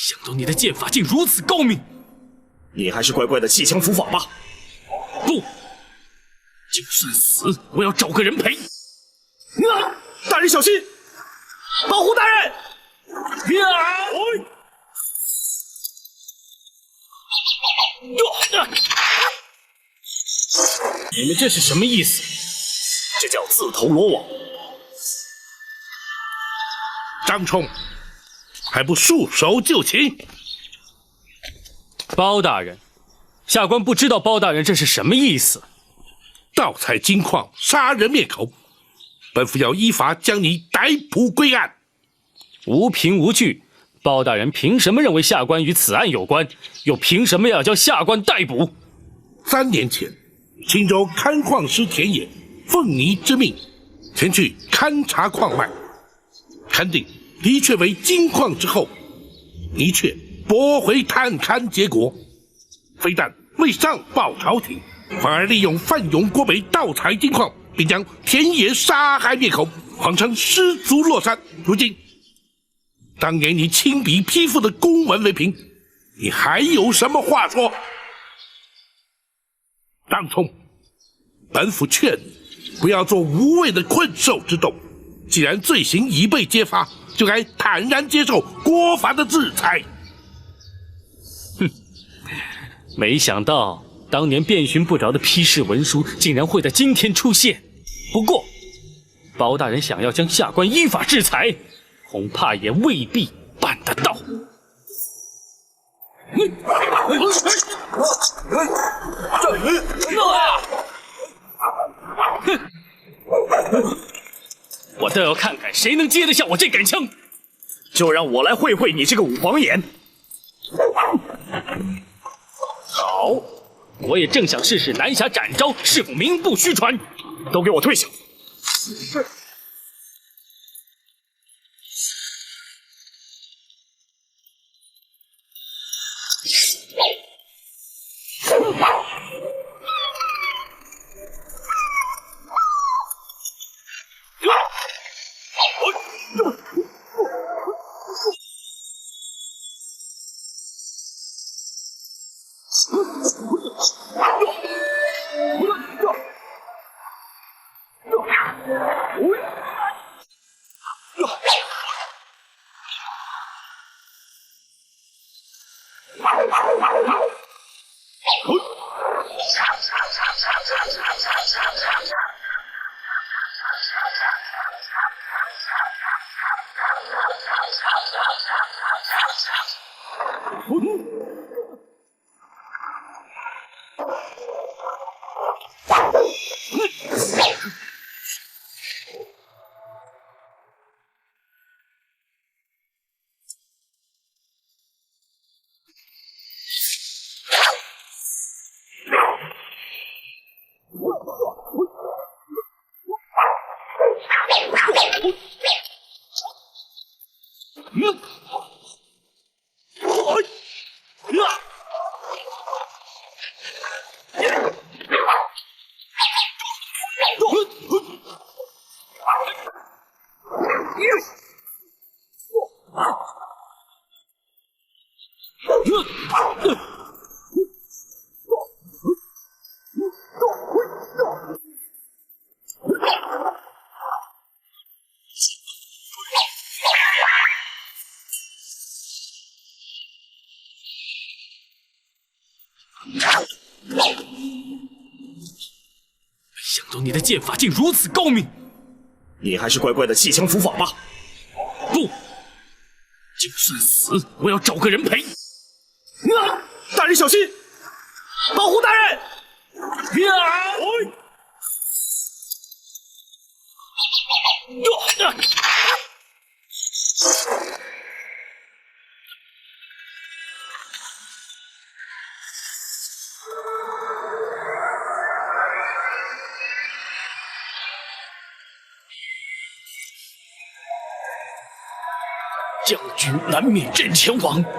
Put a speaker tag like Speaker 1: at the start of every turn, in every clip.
Speaker 1: 想到你的剑法竟如此高明，
Speaker 2: 你还是乖乖的弃枪伏法吧。
Speaker 1: 不，就算死，我要找个人陪。
Speaker 2: 大人小心！保护大人！
Speaker 1: 你们这是什么意思？
Speaker 2: 这叫自投罗网。
Speaker 3: 张冲，还不束手就擒！
Speaker 1: 包大人，下官不知道包大人这是什么意思。
Speaker 3: 盗采金矿，杀人灭口，本府要依法将你逮捕归案。
Speaker 1: 无凭无据，包大人凭什么认为下官与此案有关？又凭什么要将下官逮捕
Speaker 3: 3年前，青州勘矿师田野奉你之命前去勘察矿脉，勘定的确为金矿之后，你却驳回探勘结果，非但未上报朝廷，反而利用范勇、郭北盗采金矿，并将田野杀害灭口，谎称失足落山。如今，当年你亲笔批复的公文为凭，你还有什么话说？张冲，本府劝你不要做无谓的困兽之斗。既然罪行已被揭发，就该坦然接受国法的制裁。
Speaker 1: 没想到当年遍寻不着的批示文书，竟然会在今天出现。不过，包大人想要将下官依法制裁，恐怕也未必办得到。我倒要看看谁能接得下我这杆枪。
Speaker 2: 就让我来会会你这个五黄眼。
Speaker 1: 好，我也正想试试南侠展招是否名不虚传。
Speaker 2: 都给我退下！
Speaker 1: 想到你的剑法竟如此高明，
Speaker 2: 你还是乖乖的弃枪伏法吧。
Speaker 1: 不，就算死，我要找个人陪。
Speaker 2: 大人小心！保护大人！
Speaker 1: 将军难免阵前往，我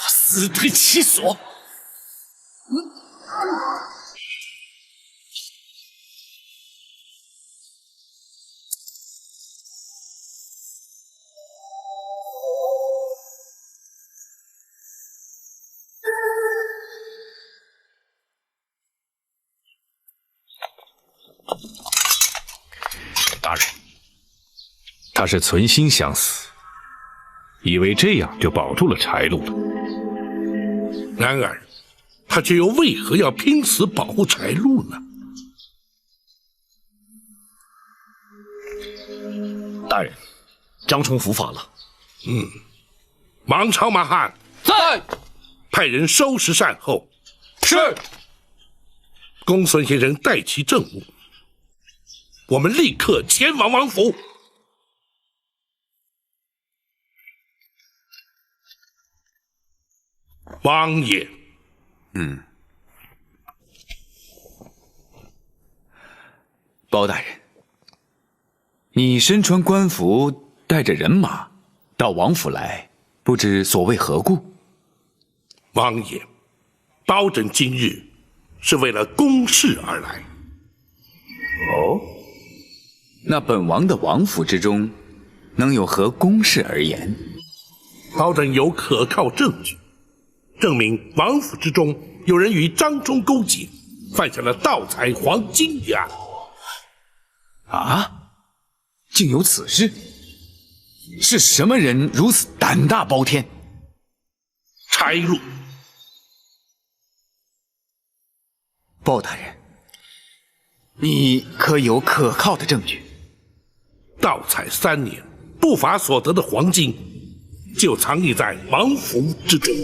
Speaker 1: 死对其所。
Speaker 4: 他是存心想死，以为这样就保住了柴禄了。
Speaker 3: 然而，他却又为何要拼死保护柴禄呢？
Speaker 2: 大人，张冲伏法了。
Speaker 3: 王朝马汉
Speaker 2: 在，
Speaker 3: 派人收拾善后。
Speaker 2: 是。
Speaker 3: 公孙先生带齐政务，我们立刻前往王府。王爷，
Speaker 5: 包大人，你身穿官服，带着人马到王府来，不知所谓何故？
Speaker 3: 王爷，包拯今日是为了公事而来。
Speaker 5: 哦，那本王的王府之中，能有何公事而言？
Speaker 3: 包拯有可靠证据，证明王府之中有人与张冲勾结，犯下了盗采黄金一案。
Speaker 5: 啊，竟有此事？是什么人如此胆大包天？
Speaker 3: 柴禄。
Speaker 5: 包大人，你可有可靠的证据？
Speaker 3: 盗采3年，不法所得的黄金，就藏匿在王府之中。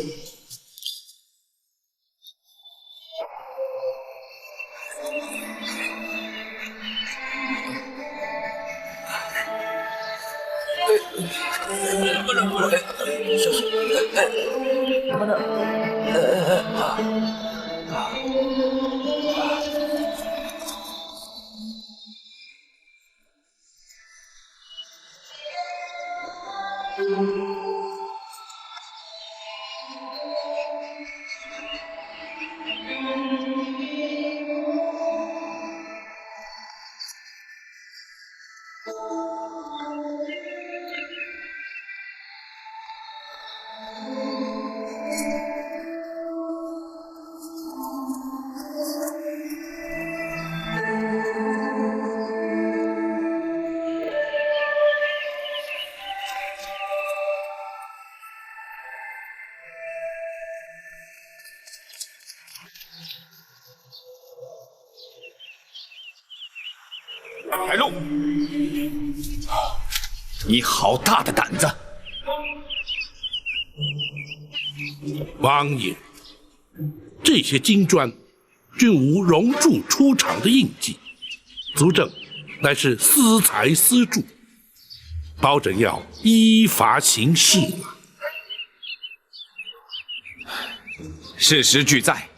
Speaker 5: 柴禄，你好大的胆子！
Speaker 3: 王爷，这些金砖均无熔铸出厂的印记，足证乃是私财私铸，包拯要依法行事了。
Speaker 5: 事实俱在，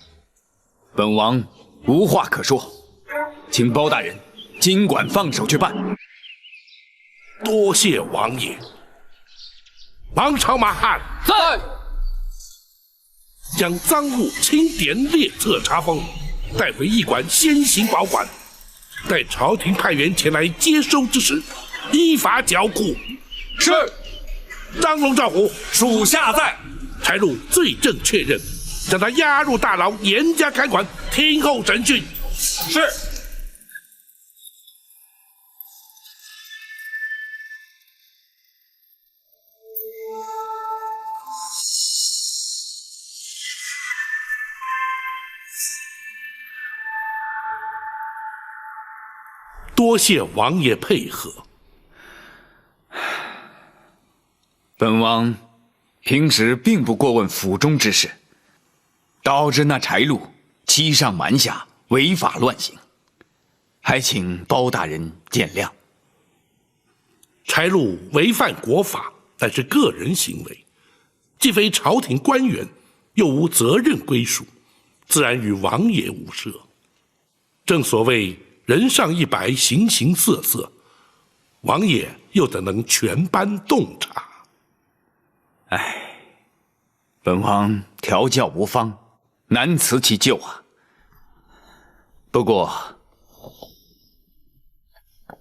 Speaker 5: 本王无话可说，请包大人尽管放手去办。
Speaker 3: 多谢王爷。王朝马汉
Speaker 2: 在，
Speaker 3: 将赃物清点列册查封，带回驿馆先行保管，待朝廷派员前来接收之时，依法剿捕。
Speaker 2: 是。
Speaker 3: 张龙赵虎，
Speaker 2: 属下在。
Speaker 3: 柴禄罪证确认，将他押入大牢，严加看管，听候审讯。
Speaker 2: 是。
Speaker 3: 多谢王爷配合。
Speaker 5: 本王平时并不过问府中之事，导致那柴禄欺上瞒下，违法乱行，还请包大人见谅。
Speaker 3: 柴禄违犯国法，但是个人行为，既非朝廷官员，又无责任归属，自然与王爷无涉。正所谓人上一白，形形色色，王爷又怎能全班洞察？
Speaker 5: 唉，本王调教无方，难辞其咎啊。不过，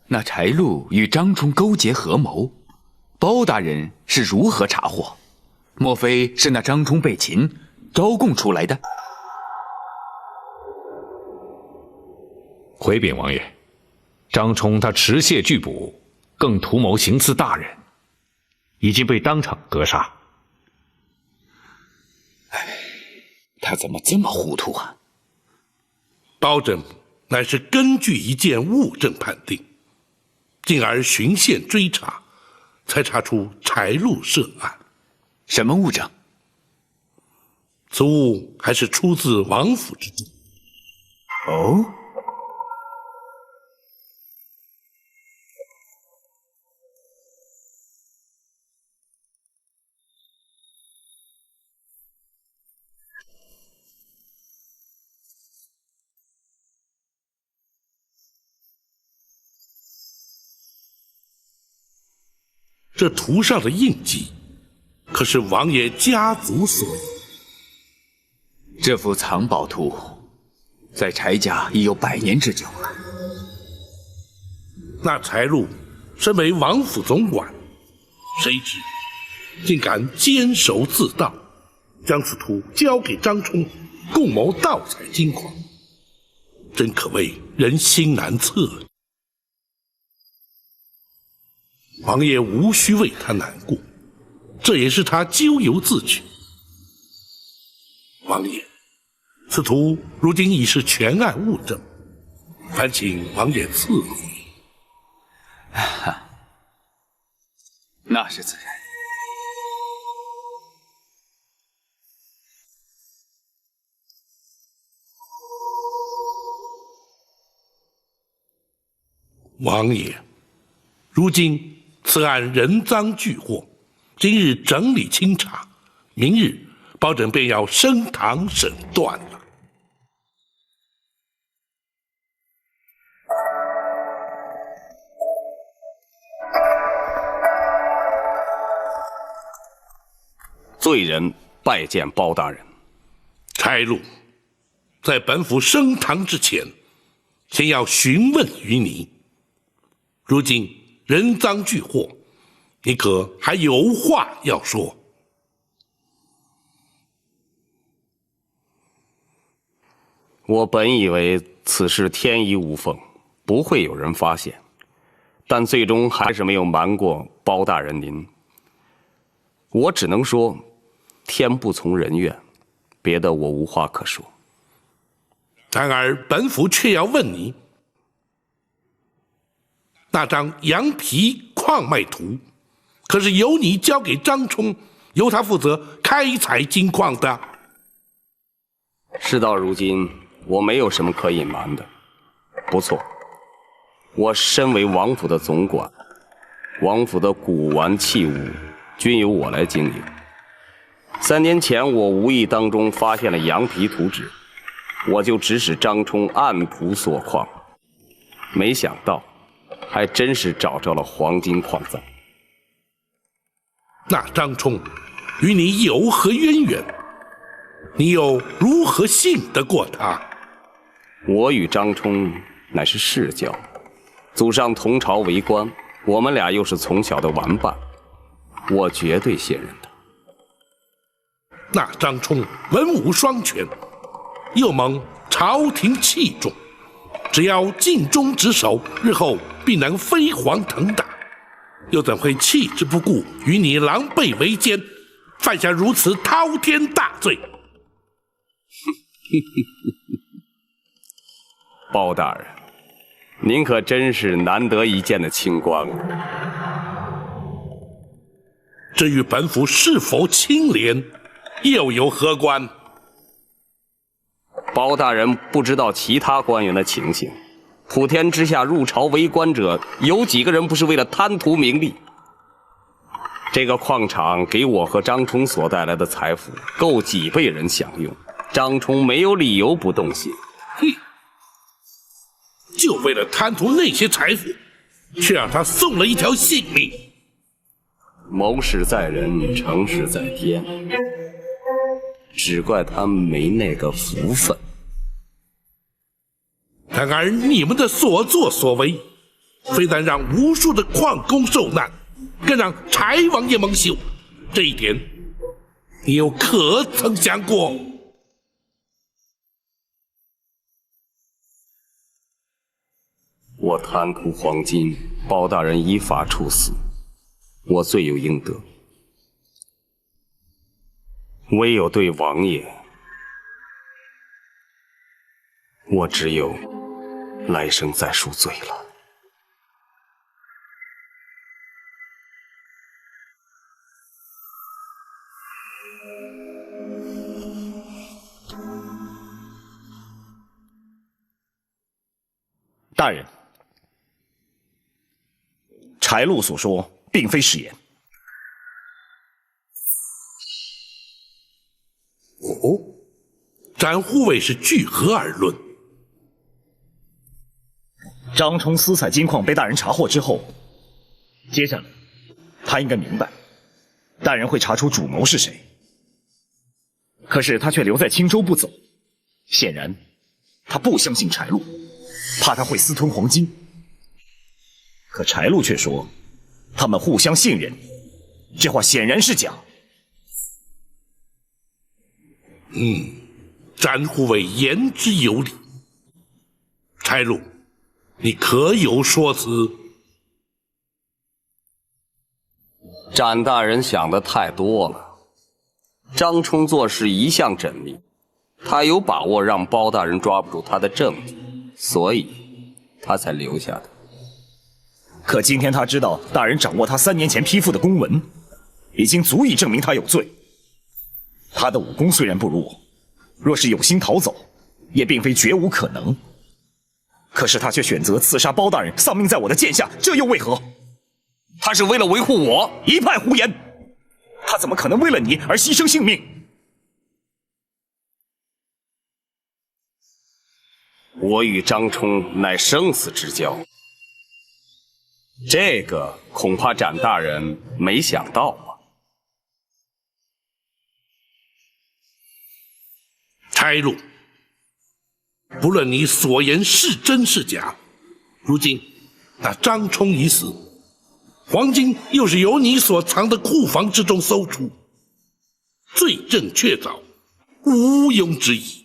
Speaker 5: 那柴禄与张冲勾结合谋，包大人是如何查获？莫非是那张冲被擒，招供出来的？
Speaker 4: 回禀王爷，张冲他持械拒捕，更图谋行刺大人，已经被当场格杀。
Speaker 5: 他怎么这么糊涂啊？
Speaker 3: 包拯乃是根据一件物证判定，进而循线追查，才查出柴禄涉案。
Speaker 5: 什么物证？
Speaker 3: 此物还是出自王府之中。
Speaker 5: 哦，
Speaker 3: 这图上的印记，可是王爷家族所有。
Speaker 5: 这幅藏宝图在柴家已有100年之久了。
Speaker 3: 那柴禄身为王府总管，谁知竟敢监守自盗，将此图交给张冲，共谋盗采金矿，真可谓人心难测。王爷无需为他难过，这也是他咎由自取。王爷，此图如今已是全案物证，烦请王爷赐回。
Speaker 5: 那是自然。
Speaker 3: 王爷，如今此案人赃俱获，今日整理清查，明日包拯便要升堂审断了。
Speaker 6: 罪人拜见包大人。
Speaker 3: 柴禄，在本府升堂之前，先要询问于你。如今人赃俱获，你可还有话要说？
Speaker 6: 我本以为此事天衣无缝，不会有人发现，但最终还是没有瞒过包大人您。我只能说，天不从人愿，别的我无话可说。
Speaker 3: 然而本府却要问你，那张羊皮矿脉图，可是由你交给张冲，由他负责开采金矿的？
Speaker 6: 事到如今，我没有什么可隐瞒的。不错，我身为王府的总管，王府的古玩器物均由我来经营。3年前，我无意当中发现了羊皮图纸，我就指使张冲按图索矿，没想到还真是找着了黄金矿藏。
Speaker 3: 那张冲与你有何渊源？你又如何信得过他？
Speaker 6: 我与张冲乃是世交，祖上同朝为官，我们俩又是从小的玩伴，我绝对信任他。
Speaker 3: 那张冲文武双全，又蒙朝廷器重，只要尽忠职守，日后必能飞黄腾达，又怎会弃之不顾，与你狼狈为奸，犯下如此滔天大罪？
Speaker 6: 包大人，您可真是难得一见的清官啊！
Speaker 3: 这与本府是否清廉又有何关？
Speaker 6: 包大人不知道其他官员的情形，普天之下入朝为官者，有几个人不是为了贪图名利？这个矿场给我和张冲所带来的财富，够几辈人享用。张冲没有理由不动心。
Speaker 3: 就为了贪图那些财富，却让他送了一条性命。
Speaker 6: 谋事在人，成事在天，只怪他没那个福分。
Speaker 3: 然而你们的所作所为，非但让无数的矿工受难，更让柴王爷蒙羞，这一点你又可曾想过？
Speaker 6: 我贪图黄金，包大人依法处死，我罪有应得。唯有对王爷，我只有来生再赎罪了。
Speaker 2: 大人，柴禄所说并非实言。
Speaker 3: 哦，展护卫是据何而论？
Speaker 2: 张冲私采金矿被大人查获之后，接下来他应该明白，大人会查出主谋是谁。可是他却留在青州不走，显然他不相信柴禄，怕他会私吞黄金。可柴禄却说他们互相信任，这话显然是假。
Speaker 3: 展护卫言之有理。柴禄，你可有说辞？
Speaker 6: 展大人想的太多了。张冲做事一向缜密，他有把握让包大人抓不住他的证据，所以他才留下的。
Speaker 2: 可今天他知道大人掌握他3年前批复的公文，已经足以证明他有罪。他的武功虽然不如我，若是有心逃走，也并非绝无可能。可是他却选择刺杀包大人，丧命在我的剑下，这又为何？
Speaker 6: 他是为了维护我？
Speaker 2: 一派胡言！他怎么可能为了你而牺牲性命？
Speaker 6: 我与张冲乃生死之交，这个恐怕展大人没想到吧？
Speaker 3: 柴禄，不论你所言是真是假，如今那张冲已死，黄金又是由你所藏的库房之中搜出，罪证确凿，毋庸置疑。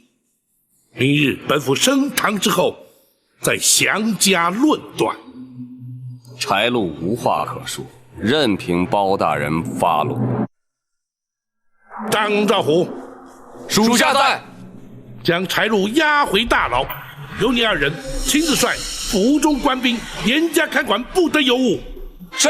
Speaker 3: 明日本府升堂之后，再详加论断。
Speaker 6: 柴禄无话可说，任凭包大人发落。
Speaker 3: 张兆虎，
Speaker 6: 属下在。
Speaker 3: 将柴禄押回大牢，由你2人亲自率府中官兵严加看管，不得有误。
Speaker 6: 是。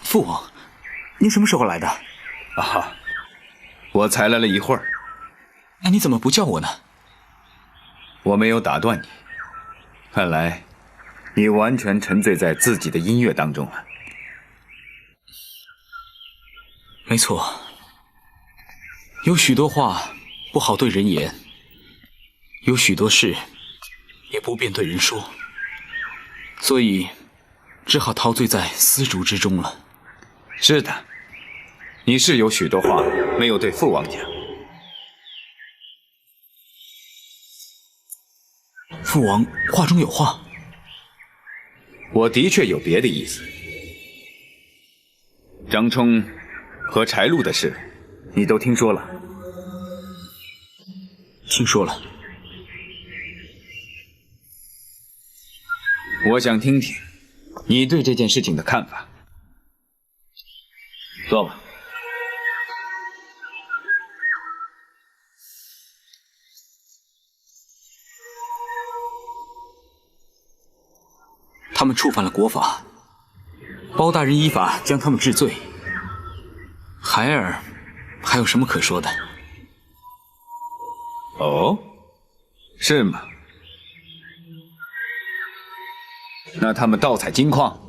Speaker 2: 父王，您什么时候来的？
Speaker 5: 我才来了一会儿。那你怎么不叫我呢？我没有打断你，看来你完全沉醉在自己的音乐当中了。
Speaker 7: 没错，有许多话不好对人言，有许多事也不便对人说，所以只好陶醉在丝竹之中了。
Speaker 5: 是的，你是有许多话没有对父王讲。
Speaker 7: 父王话中有话。
Speaker 5: 我的确有别的意思。张冲和柴路的事，你都听说了？
Speaker 7: 听说了。
Speaker 5: 我想听听你对这件事情的看法。坐吧。
Speaker 7: 他们触犯了国法，包大人依法将他们治罪。孩儿还有什么可说的？
Speaker 5: 哦，是吗？那他们盗采金矿，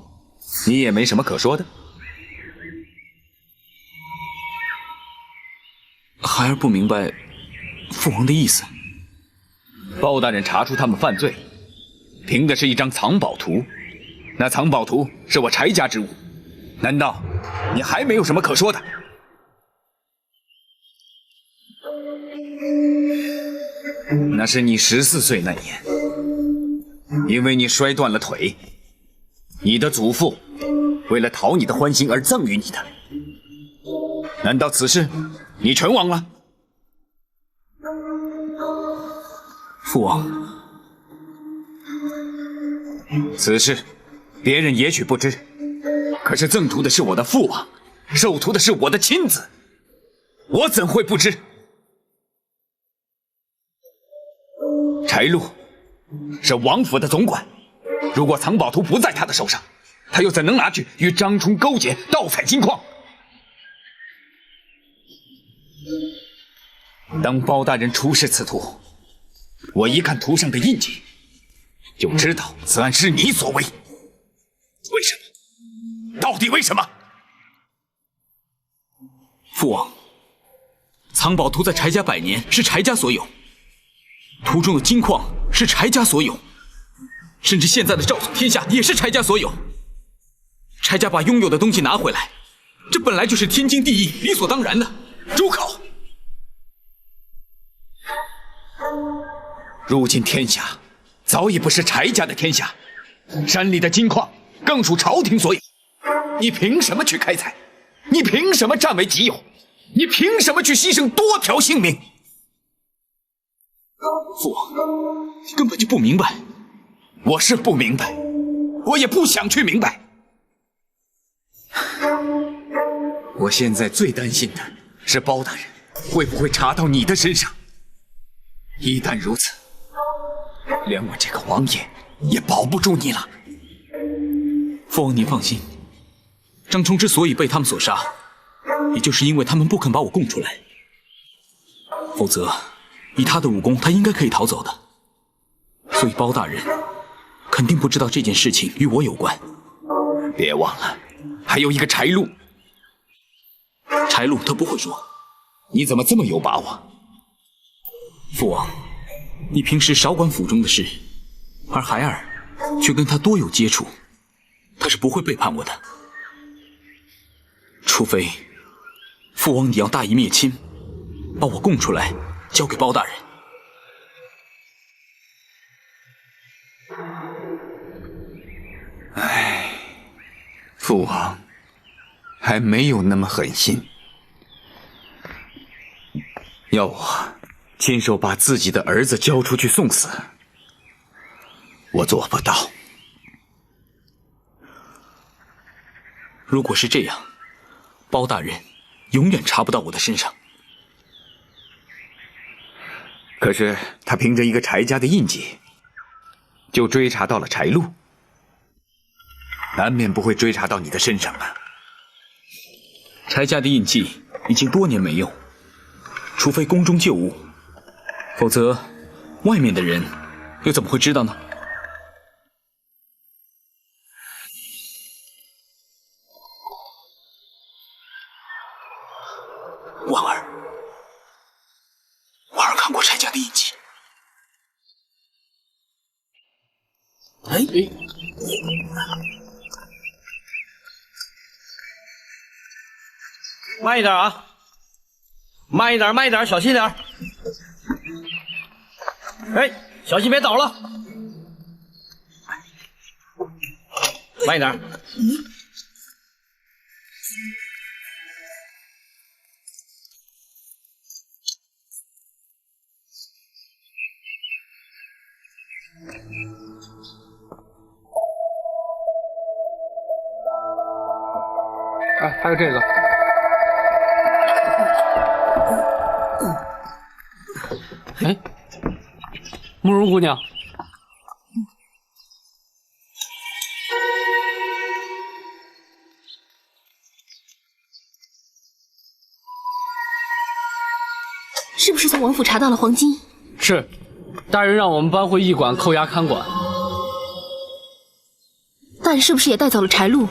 Speaker 5: 你也没什么可说的？
Speaker 7: 孩儿不明白父王的意思。
Speaker 5: 包大人查出他们犯罪，凭的是一张藏宝图。那藏宝图是我柴家之物，难道你还没有什么可说的？那是你14岁那年，因为你摔断了腿，你的祖父为了讨你的欢心而赠予你的。难道此事你全忘了？
Speaker 7: 父王，
Speaker 5: 此事别人也许不知，可是赠图的是我的父王，受图的是我的亲子，我怎会不知？柴路是王府的总管，如果藏宝图不在他的手上，他又怎能拿去与张冲勾结盗采金矿？当包大人出示此图，我一看图上的印记，就知道此案是你所为。为什么？到底为什么？
Speaker 7: 父王，藏宝图在柴家100年，是柴家所有。图中的金矿是柴家所有，甚至现在的赵宋天下也是柴家所有。柴家把拥有的东西拿回来，这本来就是天经地义、理所当然的。住口！
Speaker 5: 如今天下早已不是柴家的天下，山里的金矿更属朝廷所有。你凭什么去开采？你凭什么占为己有？你凭什么去牺牲多条性命？
Speaker 7: 父王，你根本就不明白。
Speaker 5: 我是不明白，我也不想去明白。我现在最担心的是包大人会不会查到你的身上。一旦如此，连我这个王爷也保不住你了。
Speaker 7: 父王您放心，张冲之所以被他们所杀，也就是因为他们不肯把我供出来。否则以他的武功，他应该可以逃走的。所以包大人肯定不知道这件事情与我有关。
Speaker 5: 别忘了，还有一个柴路。
Speaker 7: 柴路他不会说。
Speaker 5: 你怎么这么有把握？
Speaker 7: 父王，你平时少管府中的事，而孩儿却跟他多有接触，他是不会背叛我的。除非父王你要大义灭亲，把我供出来交给包大人。
Speaker 5: 唉，父王还没有那么狠心。要我亲手把自己的儿子交出去送死，我做不到。
Speaker 7: 如果是这样，包大人永远查不到我的身上。
Speaker 5: 可是他凭着一个柴家的印记，就追查到了柴路，难免不会追查到你的身上啊。
Speaker 7: 柴家的印记已经多年没用，除非宫中旧物，否则，外面的人又怎么会知道呢？婉儿，婉儿看过柴家的印记。哎，
Speaker 8: 慢一点啊！慢一点，慢一点，小心点。哎，小心别倒了。慢一点。
Speaker 9: 哎，还有这个。哎，慕容姑娘，
Speaker 10: 是不是从王府查到了黄金？
Speaker 9: 是，大人让我们搬回驿馆扣押看管。
Speaker 10: 大人是不是也带走了柴禄？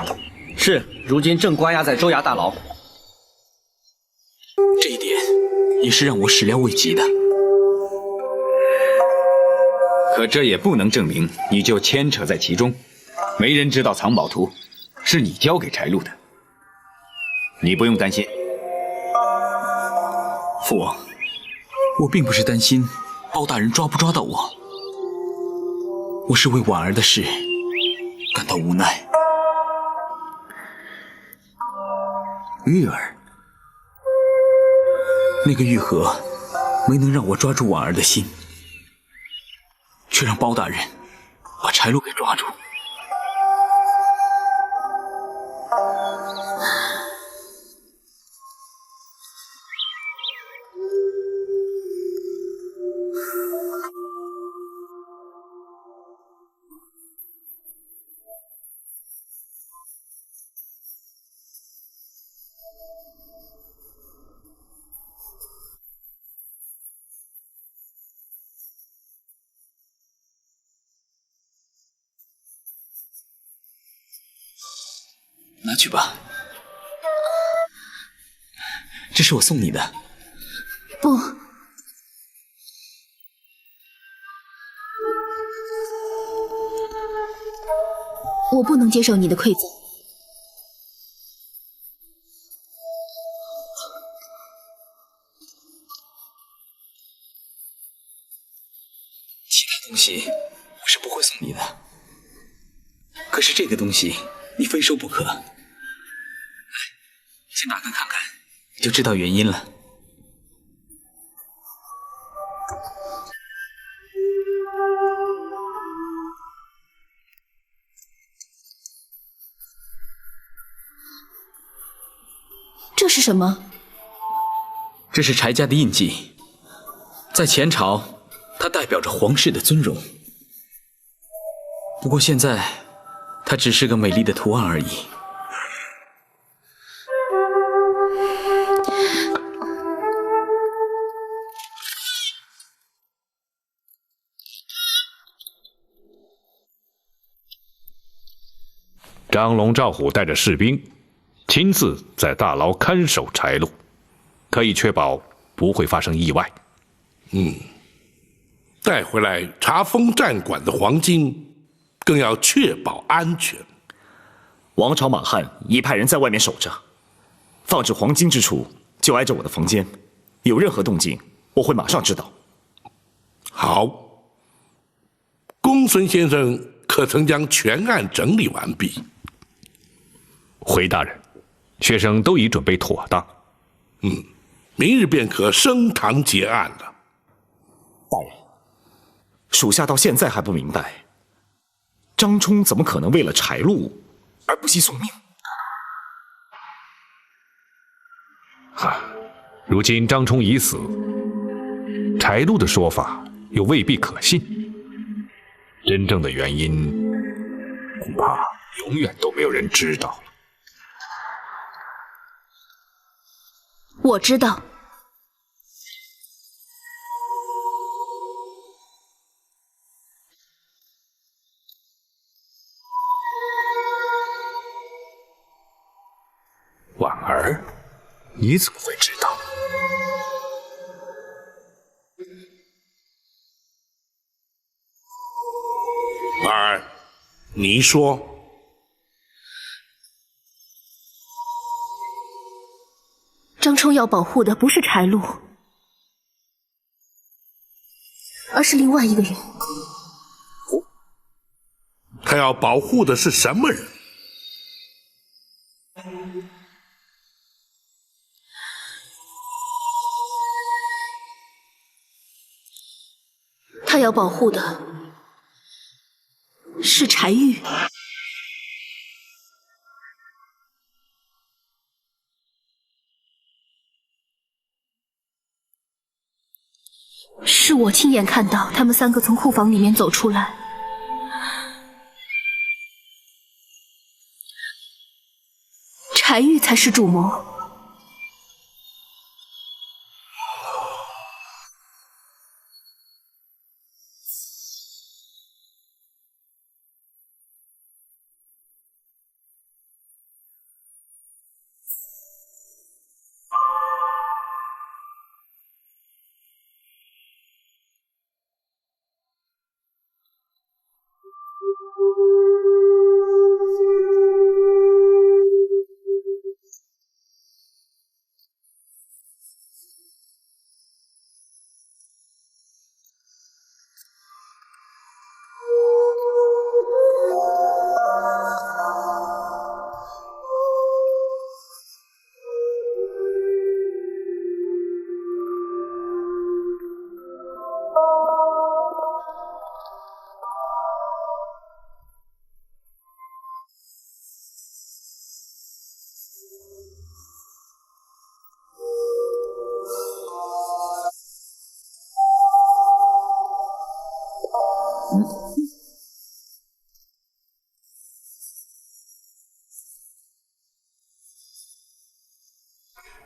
Speaker 8: 是，如今正关押在州衙大牢。
Speaker 7: 这一点也是让我始料未及的。
Speaker 5: 可这也不能证明你就牵扯在其中。没人知道藏宝图是你交给柴禄的，你不用担心。
Speaker 7: 父王，我并不是担心包大人抓不抓到我，我是为婉儿的事感到无奈。玉儿，那个玉盒没能让我抓住婉儿的心，却让包大人把柴禄给抓住。拿去吧，这是我送你的。
Speaker 10: 不，我不能接受你的馈赠。
Speaker 7: 其他东西我是不会送你的，可是这个东西你非收不可。来，先打开看看，你就知道原因了。
Speaker 10: 这是什么？
Speaker 7: 这是柴家的印记，在前朝，它代表着皇室的尊荣。不过现在，它只是个美丽的图案而已。
Speaker 4: 张龙、赵虎带着士兵，亲自在大牢看守柴禄，可以确保不会发生意外。
Speaker 3: 带回来查封战馆的黄金，更要确保安全。
Speaker 2: 王朝马汉已派人在外面守着，放置黄金之处就挨着我的房间，有任何动静，我会马上知道。
Speaker 3: 好，公孙先生可曾将全案整理完毕？
Speaker 4: 回大人，学生都已准备妥当。
Speaker 3: 明日便可升堂结案了。
Speaker 2: 大人，属下到现在还不明白，张冲怎么可能为了柴禄而不惜送命？
Speaker 4: 如今张冲已死，柴禄的说法又未必可信，真正的原因恐怕永远都没有人知道。
Speaker 10: 我知道，
Speaker 4: 婉儿，你怎么会知道？
Speaker 3: 婉儿，你说。
Speaker 10: 张冲要保护的不是柴路，而是另外一个人。
Speaker 3: 他要保护的是什么人？
Speaker 10: 他要保护的是柴玉。是我亲眼看到他们3个从库房里面走出来。柴玉才是主谋。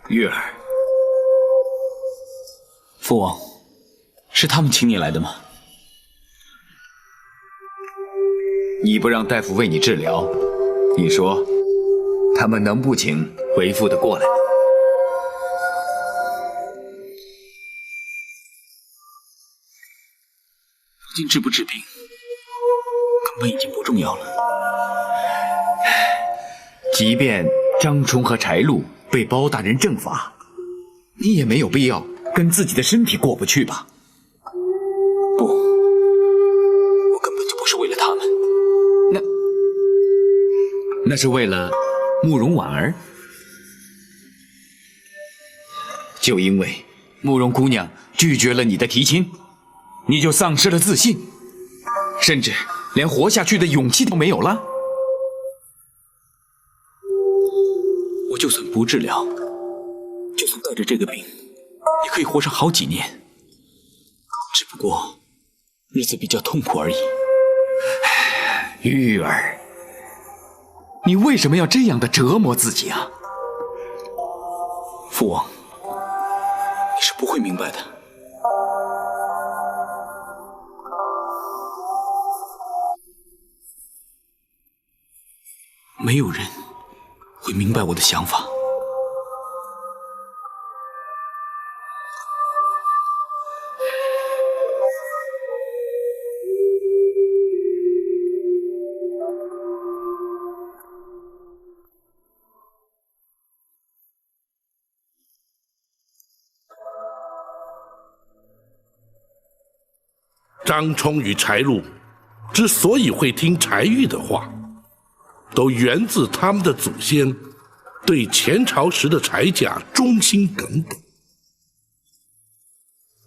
Speaker 5: 玉儿，
Speaker 7: 父王，是他们请你来的吗？
Speaker 5: 你不让大夫为你治疗，你说他们能不请为父的过来？
Speaker 7: 如今治不治病，根本已经不重要了。
Speaker 5: 即便张冲和柴路被包大人正法，你也没有必要跟自己的身体过不去吧？
Speaker 7: 不，我根本就不是为了他们。
Speaker 5: 那是为了慕容婉儿。就因为慕容姑娘拒绝了你的提亲，你就丧失了自信，甚至连活下去的勇气都没有了。
Speaker 7: 我就算不治疗，就算带着这个病，也可以活上好几年。只不过日子比较痛苦而已。
Speaker 5: 玉儿，你为什么要这样的折磨自己啊？
Speaker 7: 父王，你是不会明白的。没有人会明白我的想法。
Speaker 3: 张冲与柴路之所以会听柴玉的话，都源自他们的祖先对前朝时的柴家忠心耿耿。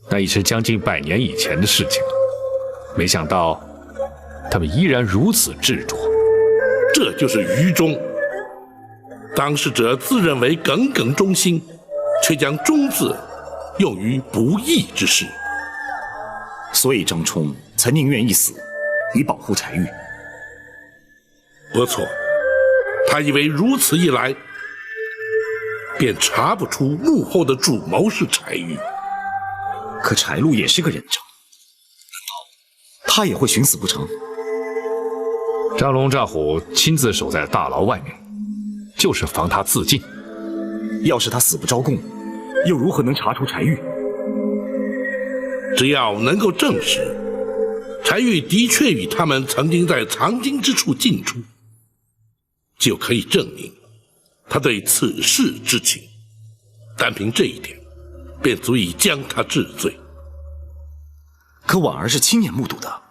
Speaker 4: 那已是将近100年以前的事情了，没想到他们依然如此执着。
Speaker 3: 这就是愚忠。当事者自认为耿耿忠心，却将忠字用于不义之事。
Speaker 2: 所以张冲才宁愿一死，以保护柴玉。
Speaker 3: 不错，他以为如此一来，便查不出幕后的主谋是柴玉。
Speaker 2: 可柴路也是个人证，难道他也会寻死不成？
Speaker 4: 张龙、赵虎亲自守在大牢外面，就是防他自尽。
Speaker 2: 要是他死不招供，又如何能查出柴玉？
Speaker 3: 只要能够证实柴玉的确与他们曾经在藏经之处进出，就可以证明他对此事知情。单凭这一点，便足以将他治罪。
Speaker 2: 可婉儿是亲眼目睹的。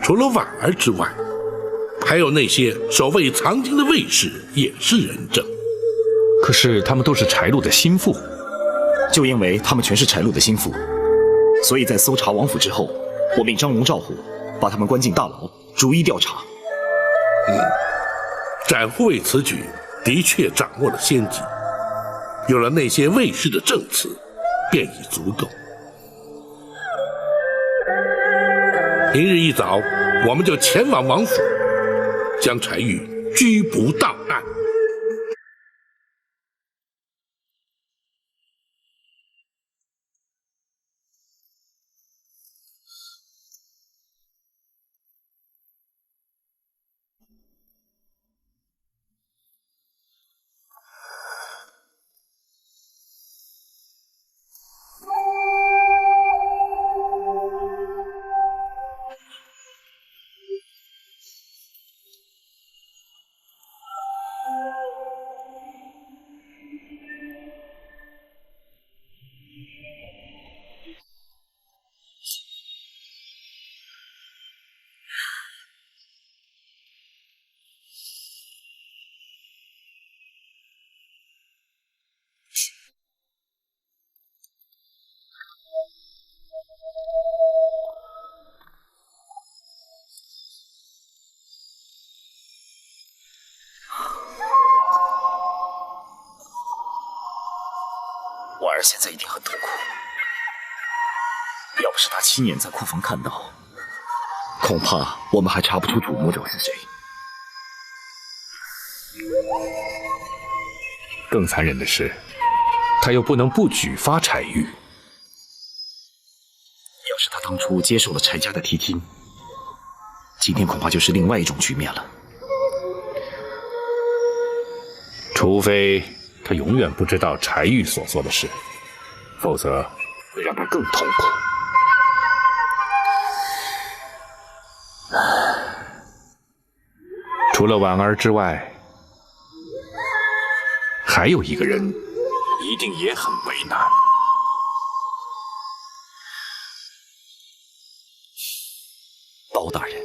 Speaker 3: 除了婉儿之外，还有那些守卫藏经的卫士也是人证。
Speaker 4: 可是他们都是柴禄的心腹，
Speaker 2: 就因为他们全是柴禄的心腹，所以在搜查王府之后，我命张龙、赵虎把他们关进大牢，逐一调查。
Speaker 3: 展护卫此举的确掌握了先机，有了那些卫士的证词，便已足够。明日一早，我们就前往王府，将柴玉拘捕到案。
Speaker 2: 婉儿现在一定很痛苦，要不是她亲眼在库房看到，恐怕我们还查不出主谋者是谁。
Speaker 4: 更残忍的是，他又不能不举发柴玉。
Speaker 2: 要是他当初接受了柴家的提亲，今天恐怕就是另外一种局面了。
Speaker 4: 除非他永远不知道柴玉所做的事，否则会让他更痛苦。除了婉儿之外，还有一个人一定也很为难。
Speaker 2: 包大人，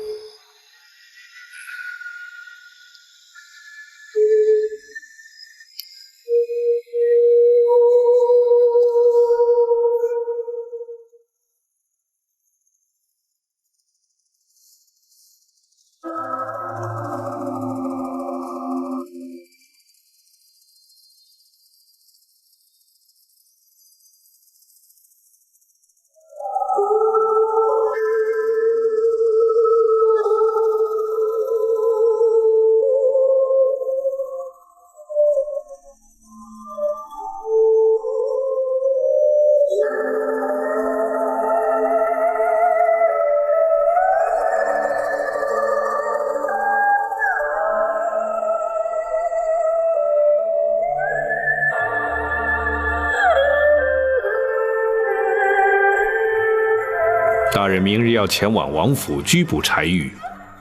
Speaker 4: 大人明日要前往王府拘捕柴玉，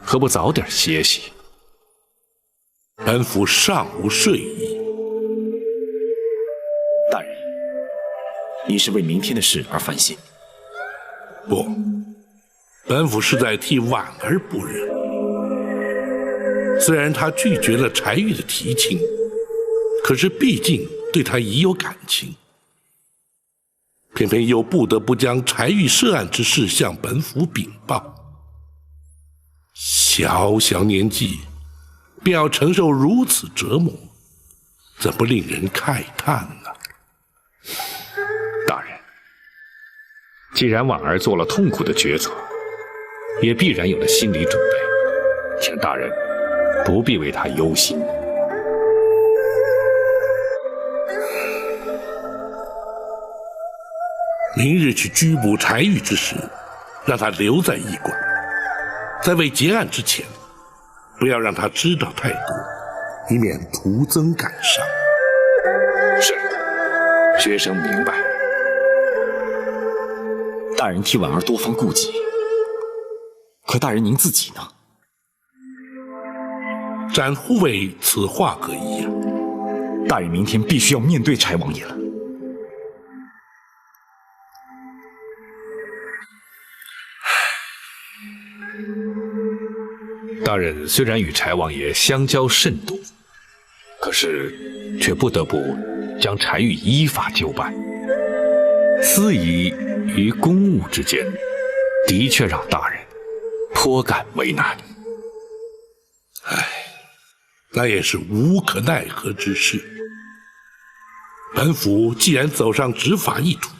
Speaker 4: 何不早点歇息？
Speaker 3: 本府尚无睡意。
Speaker 2: 大人，你是为明天的事而烦心？
Speaker 3: 不，本府是在替婉儿不忍。虽然她拒绝了柴玉的提亲，可是毕竟对他已有感情，偏偏又不得不将柴玉涉案之事向本府禀报。小小年纪便要承受如此折磨，怎不令人慨叹呢？
Speaker 4: 大人，既然婉儿做了痛苦的抉择，也必然有了心理准备，请大人不必为她忧心。
Speaker 3: 明日去拘捕柴玉之时，让他留在驿馆，在未结案之前，不要让他知道太多，以免徒增感伤。
Speaker 4: 是，学生明白。
Speaker 2: 大人替婉儿多方顾忌，可大人您自己呢？
Speaker 3: 展护卫此话何意啊？
Speaker 2: 大人明天必须要面对柴王爷了。
Speaker 4: 大人虽然与柴王爷相交甚笃，可是却不得不将柴玉依法就办。司仪于公务之间，的确让大人颇感为难。
Speaker 3: 唉，那也是无可奈何之事。本府既然走上执法意途，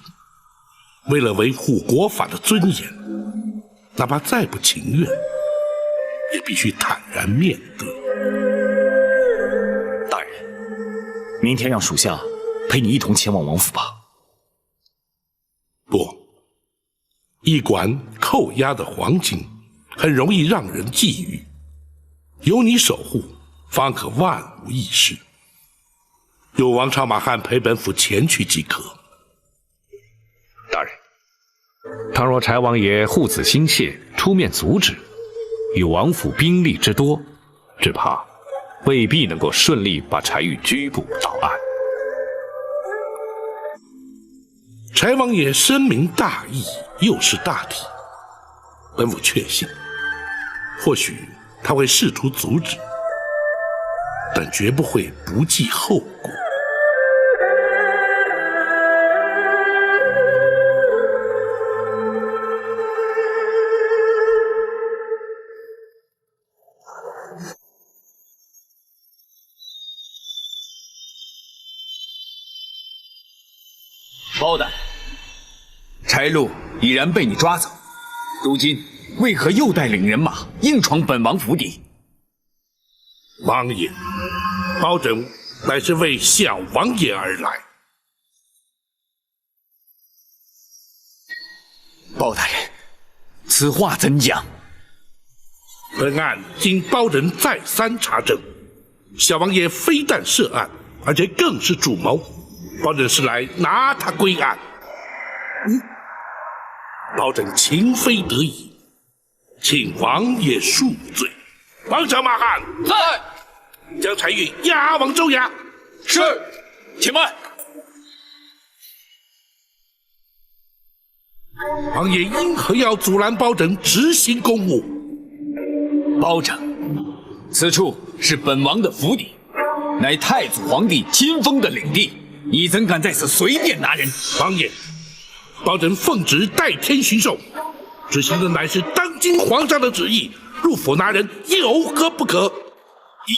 Speaker 3: 为了维护国法的尊严，哪怕再不情愿，也必须坦然面对。
Speaker 2: 大人，明天让属下陪你一同前往王府吧。
Speaker 3: 不，一管扣押的黄金很容易让人觊觎，有你守护，方可万无一失。有王朝马汉陪本府前去即可。
Speaker 4: 大人，倘若柴王爷护子心切，出面阻止，以王府兵力之多，只怕未必能够顺利把柴玉拘捕到案。
Speaker 3: 柴王爷深明大义，又识大体，本府确信，或许他会试图阻止，但绝不会不计后果。
Speaker 5: 包大人，柴禄已然被你抓走，如今为何又带领人马硬闯本王府邸？
Speaker 3: 王爷，包拯乃是为小王爷而来。
Speaker 5: 包大人，此话怎讲？
Speaker 3: 本案经包拯再三查证，小王爷非但涉案，而且更是主谋。包拯是来拿他归案。包拯情非得已，请王爷恕罪。王朝马汉
Speaker 7: 在，
Speaker 3: 将柴玉押往州衙。
Speaker 7: 是，且慢。
Speaker 3: 王爷因何要阻拦包拯执行公务？
Speaker 5: 包拯，此处是本王的府邸，乃太祖皇帝亲封的领地，你怎敢在此随便拿人？
Speaker 3: 王爷，包拯奉旨代天巡狩，执行的乃是当今皇上的旨意，入府拿人有何不可？
Speaker 5: 你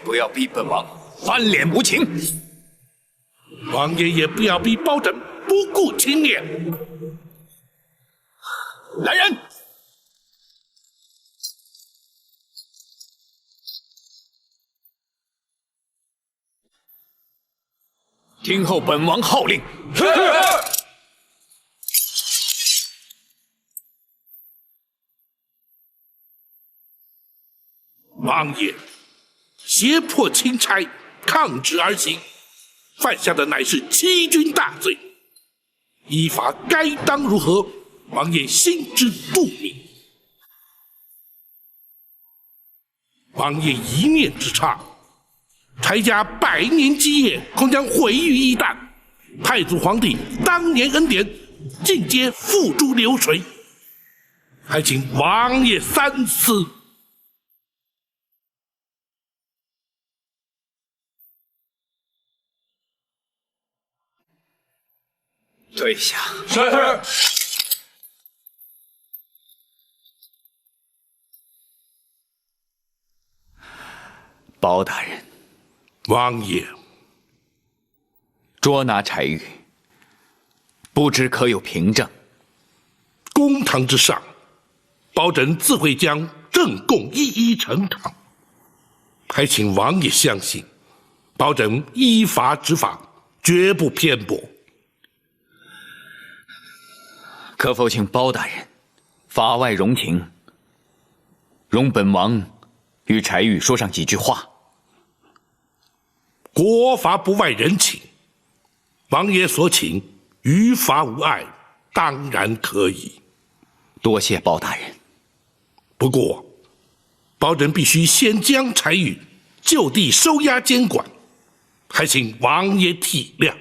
Speaker 5: 不要逼本王翻脸无情，
Speaker 3: 王爷也不要逼包拯不顾情面。
Speaker 5: 来人！听候本王号令。是。
Speaker 3: 王爷，胁迫钦差，抗旨而行，犯下的乃是欺君大罪，依法该当如何？王爷心知肚明。王爷一念之差，柴家100年基业恐将毁于一旦，太祖皇帝当年恩典尽皆付诸流水，还请王爷三思。
Speaker 5: 退下。
Speaker 7: 是。
Speaker 5: 包大人，
Speaker 3: 王爷，
Speaker 5: 捉拿柴玉，不知可有凭证？
Speaker 3: 公堂之上，包拯自会将证供一一呈堂，还请王爷相信，包拯依法执法，绝不偏颇。
Speaker 5: 可否请包大人法外容情，容本王与柴玉说上几句话。
Speaker 3: 国法不外人情，王爷所请，于法无碍，当然可以。
Speaker 5: 多谢包大人。
Speaker 3: 不过，包拯必须先将柴玉就地收押监管，还请王爷体谅。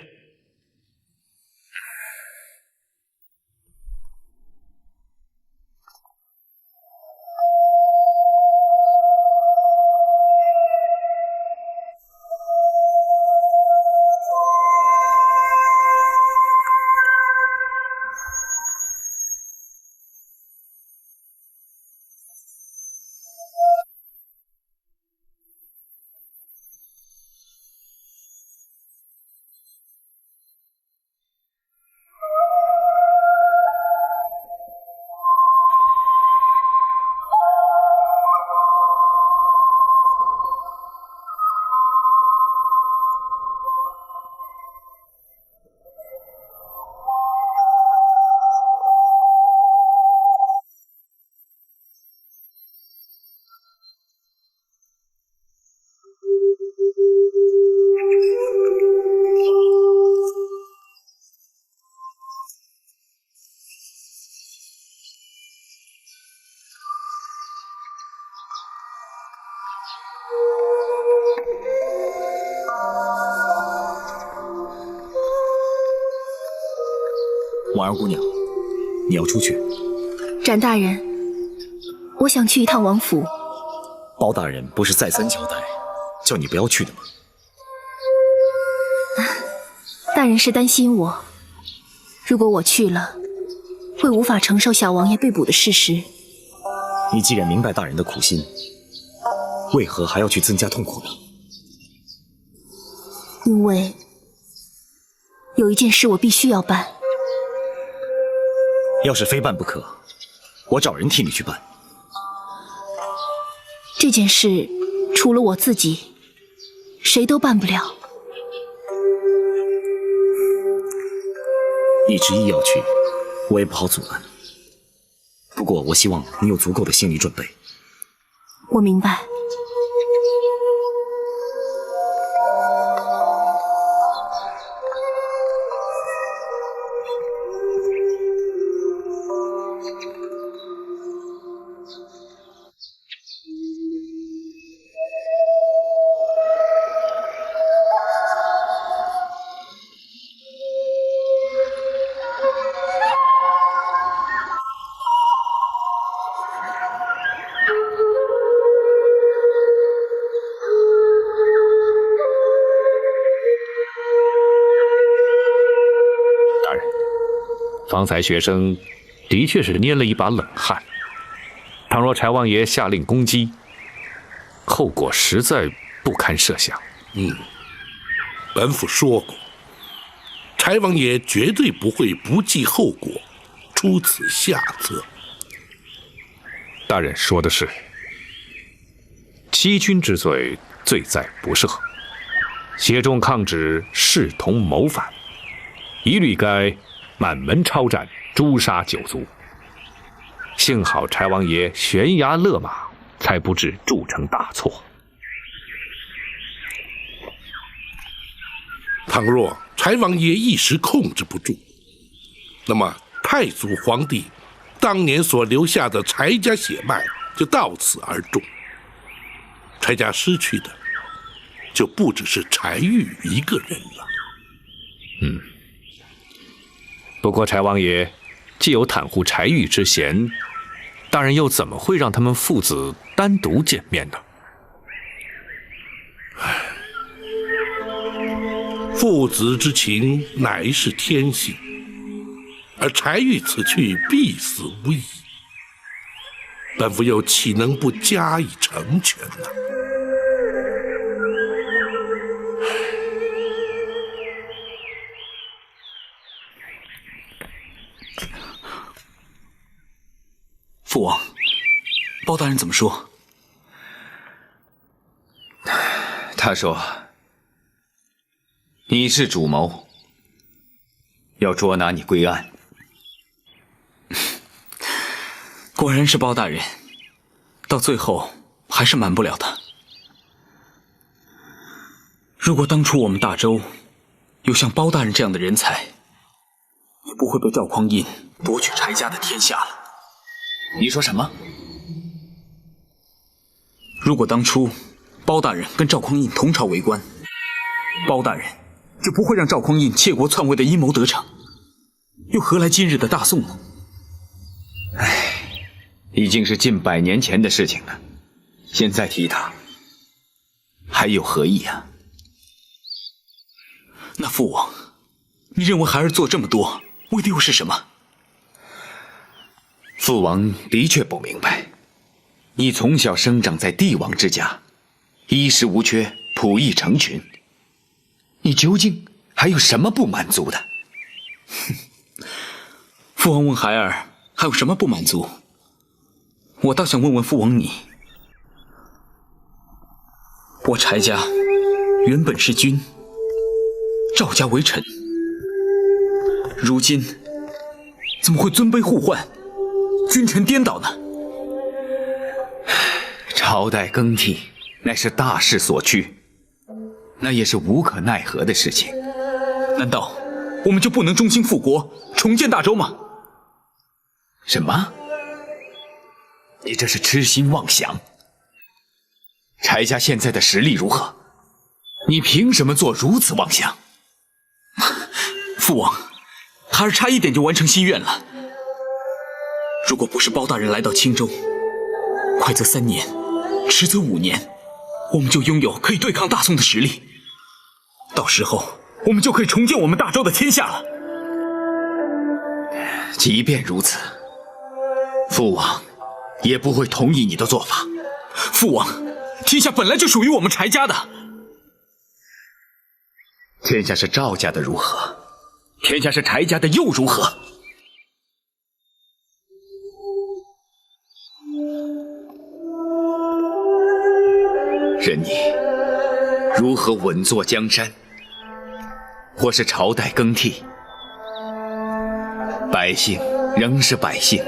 Speaker 2: 婉儿姑娘，你要出去？
Speaker 10: 展大人，我想去一趟王府。
Speaker 2: 包大人不是再三交代，叫你不要去的吗？
Speaker 10: 大人是担心我，如果我去了，会无法承受小王爷被捕的事实。
Speaker 2: 你既然明白大人的苦心，为何还要去增加痛苦呢？
Speaker 10: 因为有一件事我必须要办。
Speaker 2: 要是非办不可，我找人替你去办。
Speaker 10: 这件事除了我自己，谁都办不了。
Speaker 2: 你执意要去，我也不好阻拦。不过我希望你有足够的心理准备。
Speaker 10: 我明白。
Speaker 4: 方才学生的确是捏了一把冷汗。倘若柴王爷下令攻击，后果实在不堪设想。
Speaker 3: 本府说过，柴王爷绝对不会不计后果，出此下策。
Speaker 4: 大人说的是，欺君之罪，罪在不赦；协众抗旨，视同谋反，一律该满门抄斩，诛杀九族。幸好柴王爷悬崖勒马，才不致铸成大错。
Speaker 3: 倘若柴王爷一时控制不住，那么太祖皇帝当年所留下的柴家血脉就到此而终。柴家失去的就不只是柴玉一个人了。
Speaker 4: 不过柴王爷既有袒护柴玉之嫌，大人又怎么会让他们父子单独见面呢？
Speaker 3: 父子之情乃是天性，而柴玉此去必死无疑，本府又岂能不加以成全呢？
Speaker 7: 父王，包大人怎么说？
Speaker 5: 他说你是主谋，要捉拿你归案。
Speaker 7: 果然是包大人，到最后还是瞒不了他。如果当初我们大周有像包大人这样的人才，也不会被赵匡胤夺取柴家的天下了。
Speaker 5: 你说什么？
Speaker 7: 如果当初包大人跟赵匡胤同朝为官，包大人就不会让赵匡胤窃国篡位的阴谋得逞，又何来今日的大宋呢？
Speaker 5: 唉，已经是近100年前的事情了，现在提他，还有何意啊？
Speaker 7: 那父王，你认为孩儿做这么多，为的又是什么？
Speaker 5: 父王的确不明白，你从小生长在帝王之家，衣食无缺，仆役成群，你究竟还有什么不满足的？
Speaker 7: 父王问孩儿还有什么不满足，我倒想问问父王你。我柴家原本是君，赵家为臣，如今怎么会尊卑互换，君臣颠倒呢？
Speaker 5: 朝代更替乃是大势所趋，那也是无可奈何的事情。
Speaker 7: 难道我们就不能忠心复国，重建大周吗？
Speaker 5: 什么？你这是痴心妄想。柴家现在的实力如何？你凭什么做如此妄想？
Speaker 7: 父王，孩儿差一点就完成心愿了。如果不是包大人来到青州，快则3年，迟则5年，我们就拥有可以对抗大宋的实力。到时候，我们就可以重建我们大周的天下了。
Speaker 5: 即便如此，父王也不会同意你的做法。
Speaker 7: 父王，天下本来就属于我们柴家的。
Speaker 5: 天下是赵家的如何？天下是柴家的又如何？任你如何稳坐江山，或是朝代更替，百姓仍是百姓，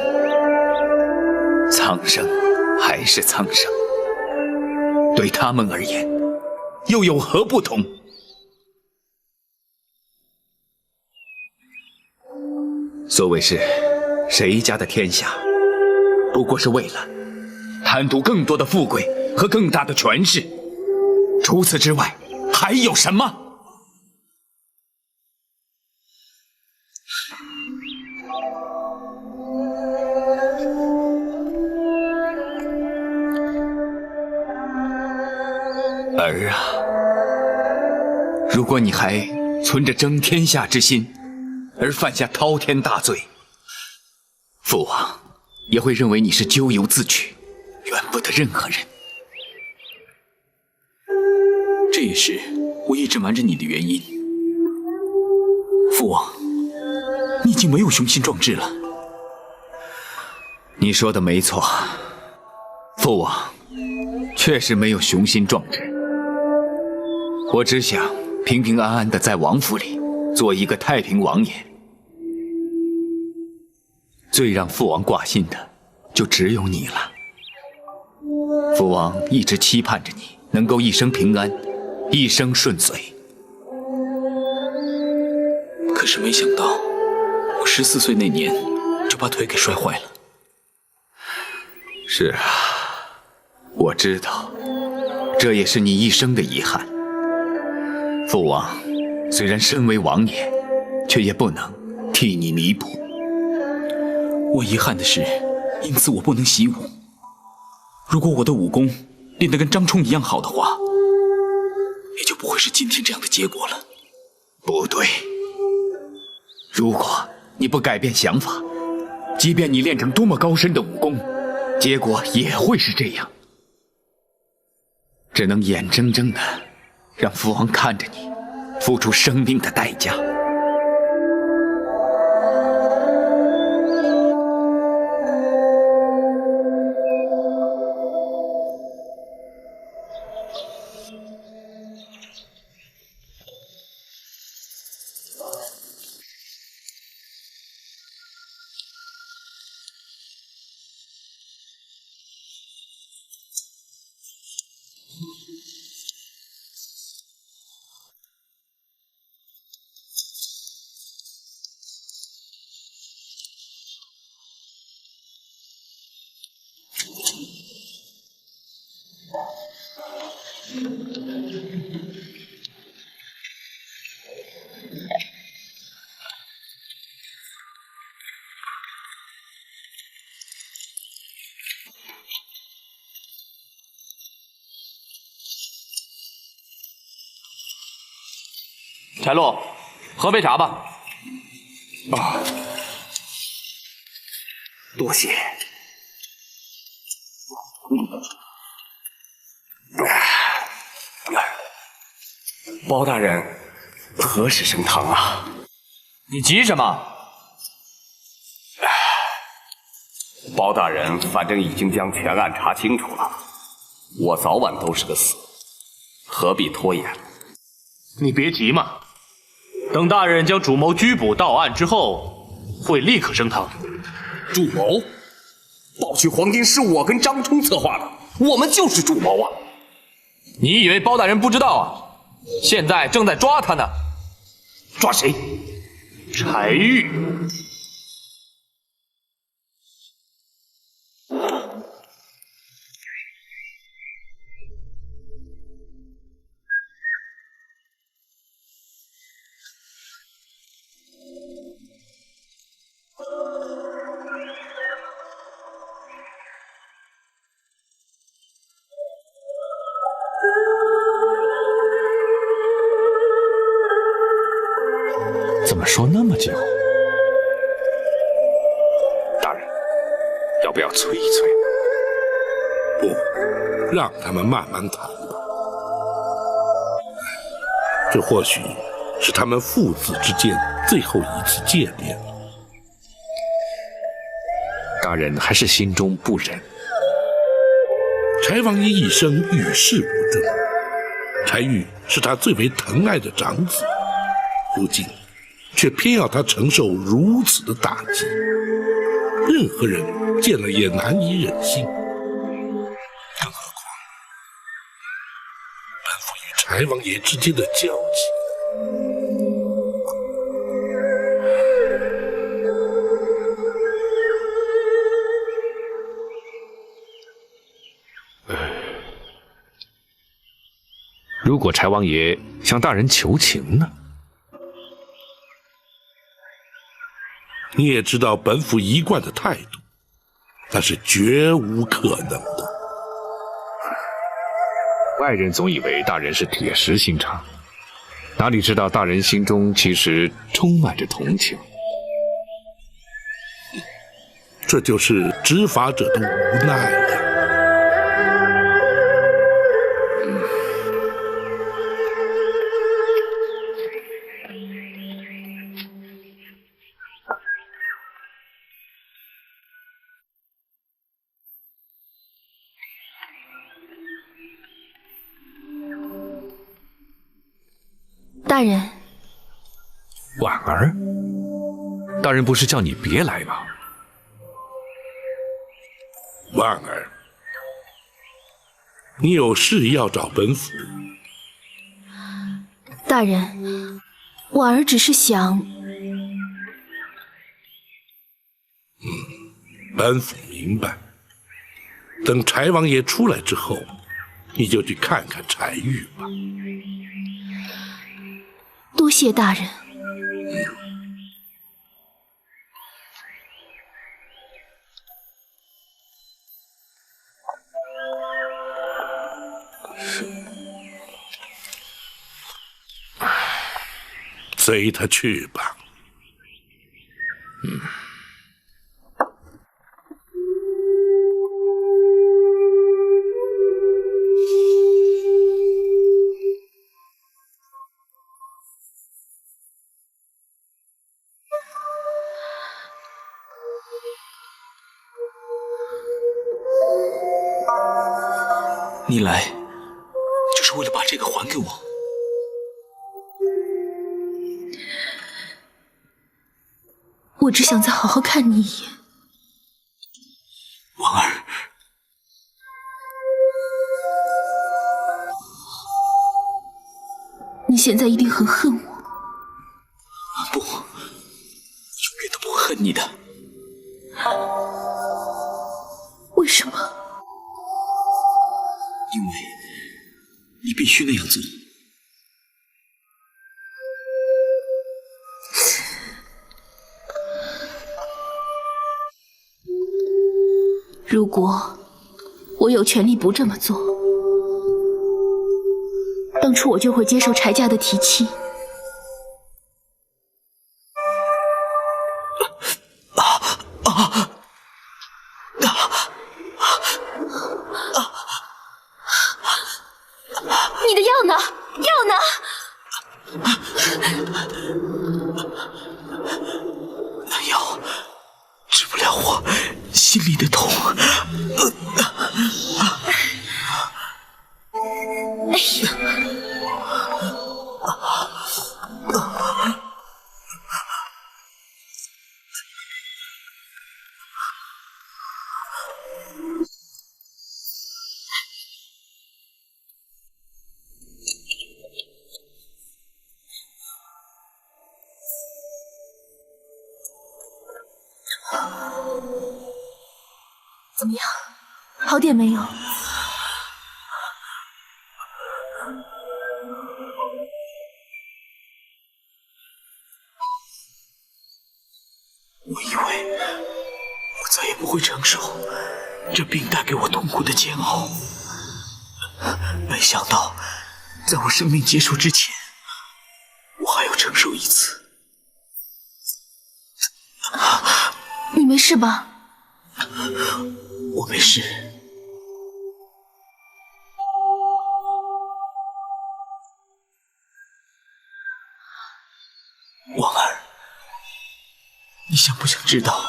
Speaker 5: 苍生还是苍生，对他们而言又有何不同？所谓是谁家的天下，不过是为了贪图更多的富贵和更大的权势，除此之外还有什么？儿啊，如果你还存着争天下之心，而犯下滔天大罪，父王也会认为你是咎由自取，怨不得任何人。
Speaker 7: 这也是我一直瞒着你的原因。父王，你已经没有雄心壮志了。
Speaker 5: 你说的没错，父王确实没有雄心壮志。我只想平平安安的在王府里做一个太平王爷。最让父王挂心的就只有你了。父王一直期盼着你能够一生平安，一生顺遂。
Speaker 7: 可是没想到，我14岁那年就把腿给摔坏了。
Speaker 5: 是啊，我知道，这也是你一生的遗憾。父王虽然身为王爷，却也不能替你弥补。
Speaker 7: 我遗憾的是，因此我不能习武。如果我的武功练得跟张冲一样好的话，也就不会是今天这样的结果了。
Speaker 5: 不对，如果你不改变想法，即便你练成多么高深的武功，结果也会是这样。只能眼睁睁的让父王看着你付出生命的代价。
Speaker 11: 柴洛，喝杯茶吧。
Speaker 5: 啊，多谢。包大人，何时升堂啊？
Speaker 11: 你急什么？
Speaker 6: 包大人反正已经将全案查清楚了，我早晚都是个死，何必拖延？
Speaker 1: 你别急嘛，等大人将主谋拘捕到案之后，会立刻升堂。
Speaker 6: 主谋？盗取黄金是我跟张冲策划的，我们就是主谋啊！
Speaker 11: 你以为包大人不知道啊？现在正在抓他呢。
Speaker 6: 抓谁？
Speaker 1: 柴玉。
Speaker 4: 怎么说那么久？
Speaker 3: 大人，要不要催一催？不，让他们慢慢谈吧。这或许是他们父子之间最后一次见面了。
Speaker 4: 大人还是心中不忍。
Speaker 3: 柴王爷一生与世无争，柴玉是他最为疼爱的长子，如今却偏要他承受如此的打击，任何人见了也难以忍心。更何况本府与柴王爷之间的交集。
Speaker 4: 如果柴王爷向大人求情呢？
Speaker 3: 你也知道本府一贯的态度，那是绝无可能的。
Speaker 4: 外人总以为大人是铁石心肠，哪里知道大人心中其实充满着同情。
Speaker 3: 这就是执法者的无奈呀。
Speaker 10: 大人，
Speaker 4: 婉儿，大人不是叫你别来吗？
Speaker 3: 婉儿，你有事要找本府？
Speaker 10: 大人，婉儿只是想……
Speaker 3: 本府明白。等柴王爷出来之后，你就去看看柴玉吧。
Speaker 10: 多谢大人。
Speaker 3: 随他去吧。
Speaker 7: 你来，就是为了把这个还给我。
Speaker 10: 我只想再好好看你一眼。
Speaker 7: 婉儿，
Speaker 10: 你现在一定很恨我。
Speaker 7: 不，我永远都不恨你的。
Speaker 10: 为什么？
Speaker 7: 因为你必须那样做。
Speaker 10: 如果我有权利不这么做，当初我就会接受柴家的提亲。你的药呢？药呢？
Speaker 7: 那药治不了我心里的痛。
Speaker 10: 哎呀！怎么样？好点没有？
Speaker 7: 我以为我再也不会承受这病带给我痛苦的煎熬，没想到在我生命结束之前，我还要承受一次。
Speaker 10: 你没事吧？
Speaker 7: 我没事。王儿，你想不想知道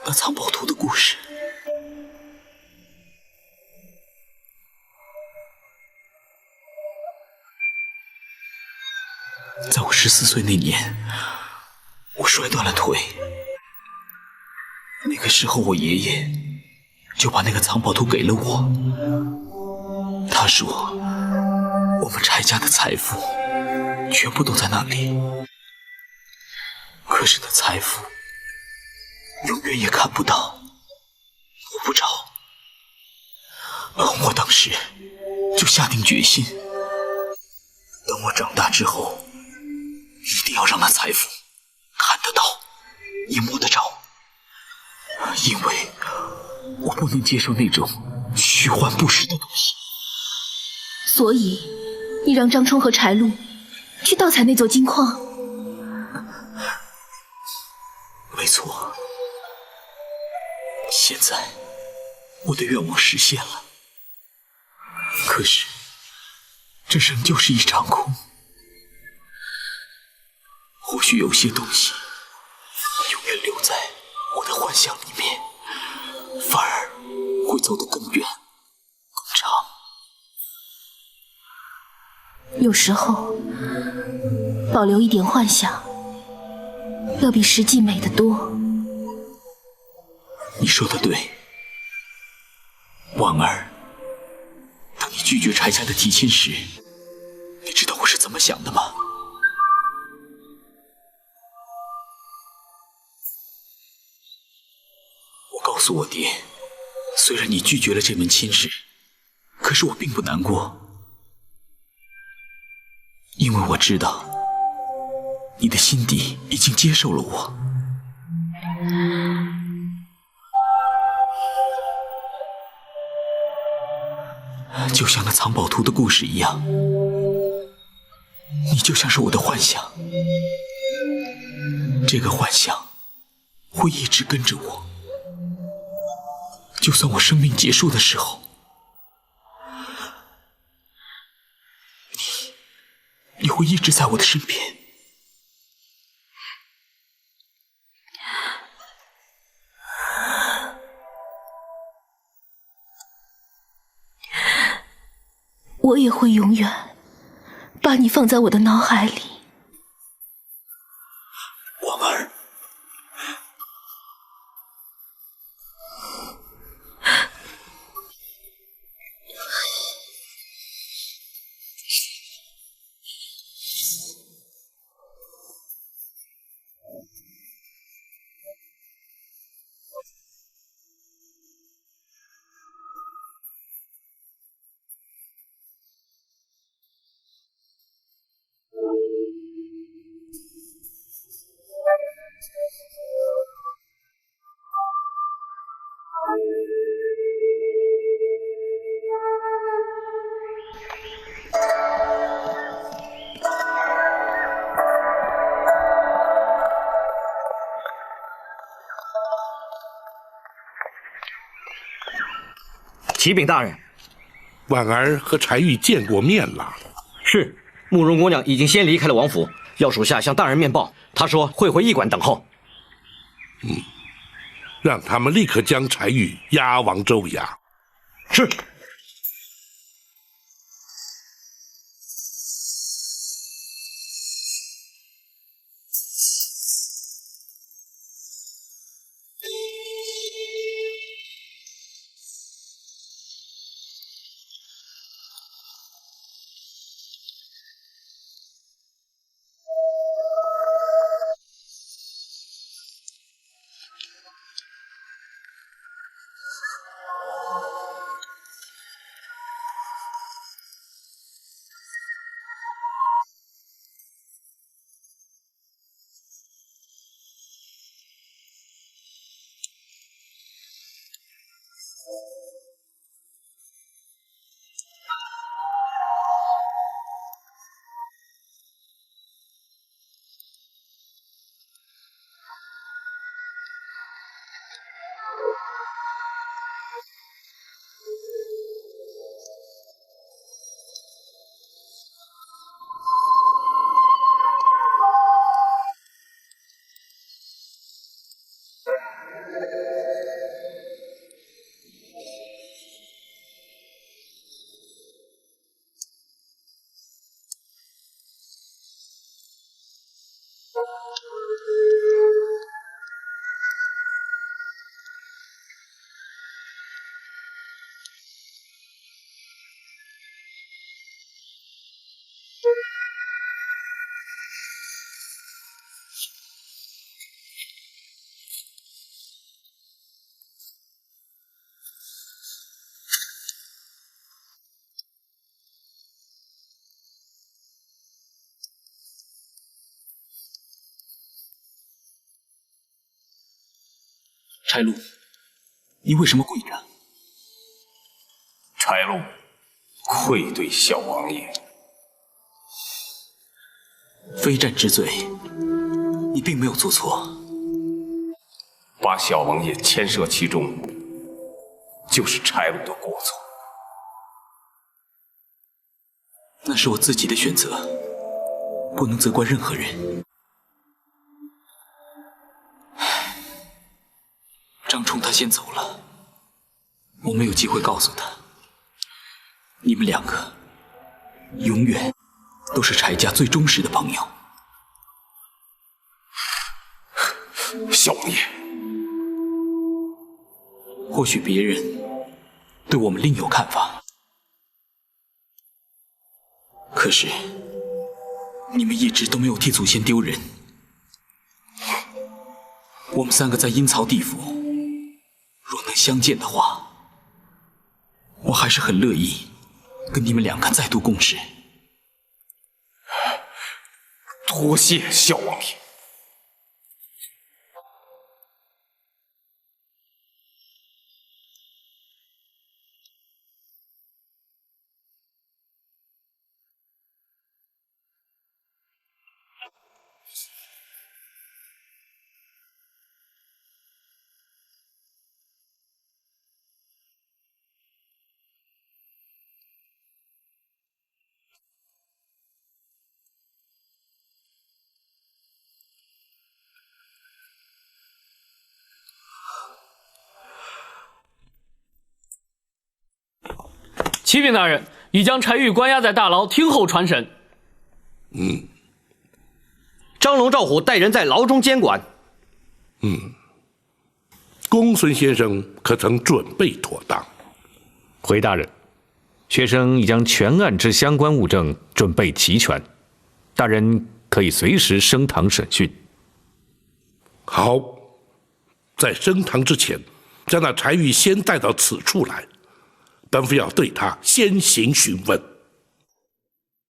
Speaker 7: 那藏宝图的故事？在我14岁那年，我摔断了腿。那个时候，我爷爷就把那个藏宝图给了我。他说，我们柴家的财富全部都在那里，可是那财富永远也看不到，摸不着。我当时就下定决心，等我长大之后，一定要让那财富看得到，也摸得着。因为我不能接受那种虚幻不实的东西。
Speaker 10: 所以，你让张冲和柴路去盗采那座金矿？
Speaker 7: 没错。现在，我的愿望实现了。可是，这仍旧是一场空。或许有些东西永远留在我的幻想里面，反而会走得更远、更长。
Speaker 10: 有时候，保留一点幻想，要比实际美得多。
Speaker 7: 你说的对，婉儿。当你拒绝柴家的提亲时，你知道我是怎么想的吗？我告诉我爹，虽然你拒绝了这门亲事，可是我并不难过，因为我知道你的心底已经接受了我。就像那藏宝图的故事一样，你就像是我的幻想，这个幻想会一直跟着我，就算我生命结束的时候，你会一直在我的身边。
Speaker 10: 我也会永远把你放在我的脑海里。
Speaker 7: 婉儿，
Speaker 8: 启禀大人，
Speaker 3: 婉儿和柴玉见过面了。
Speaker 8: 是，慕容姑娘已经先离开了王府，要属下向大人面报。她说会回驿馆等候。
Speaker 3: 让他们立刻将柴玉押往州衙。
Speaker 8: 是。
Speaker 7: 柴禄，你为什么跪着？
Speaker 6: 柴禄，愧对小王爷。
Speaker 7: 非战之罪，你并没有做错。
Speaker 6: 把小王爷牵涉其中，就是柴禄的过错。
Speaker 7: 那是我自己的选择，不能责怪任何人。张冲他先走了，我没有机会告诉他，你们两个永远都是柴家最忠实的朋友。
Speaker 6: 小王爷，
Speaker 7: 或许别人对我们另有看法，可是你们一直都没有替祖先丢人。我们三个在阴曹地府，若能相见的话，我还是很乐意跟你们两个再度共事。
Speaker 6: 多谢小王爷。
Speaker 9: 启禀大人，已将柴玉关押在大牢，听候传审。
Speaker 8: 张龙、赵虎带人在牢中监管。
Speaker 3: 公孙先生可曾准备妥当？
Speaker 4: 回大人，学生已将全案之相关物证准备齐全，大人可以随时升堂审讯。
Speaker 3: 好，在升堂之前，将那柴玉先带到此处来。本府要对他先行询问。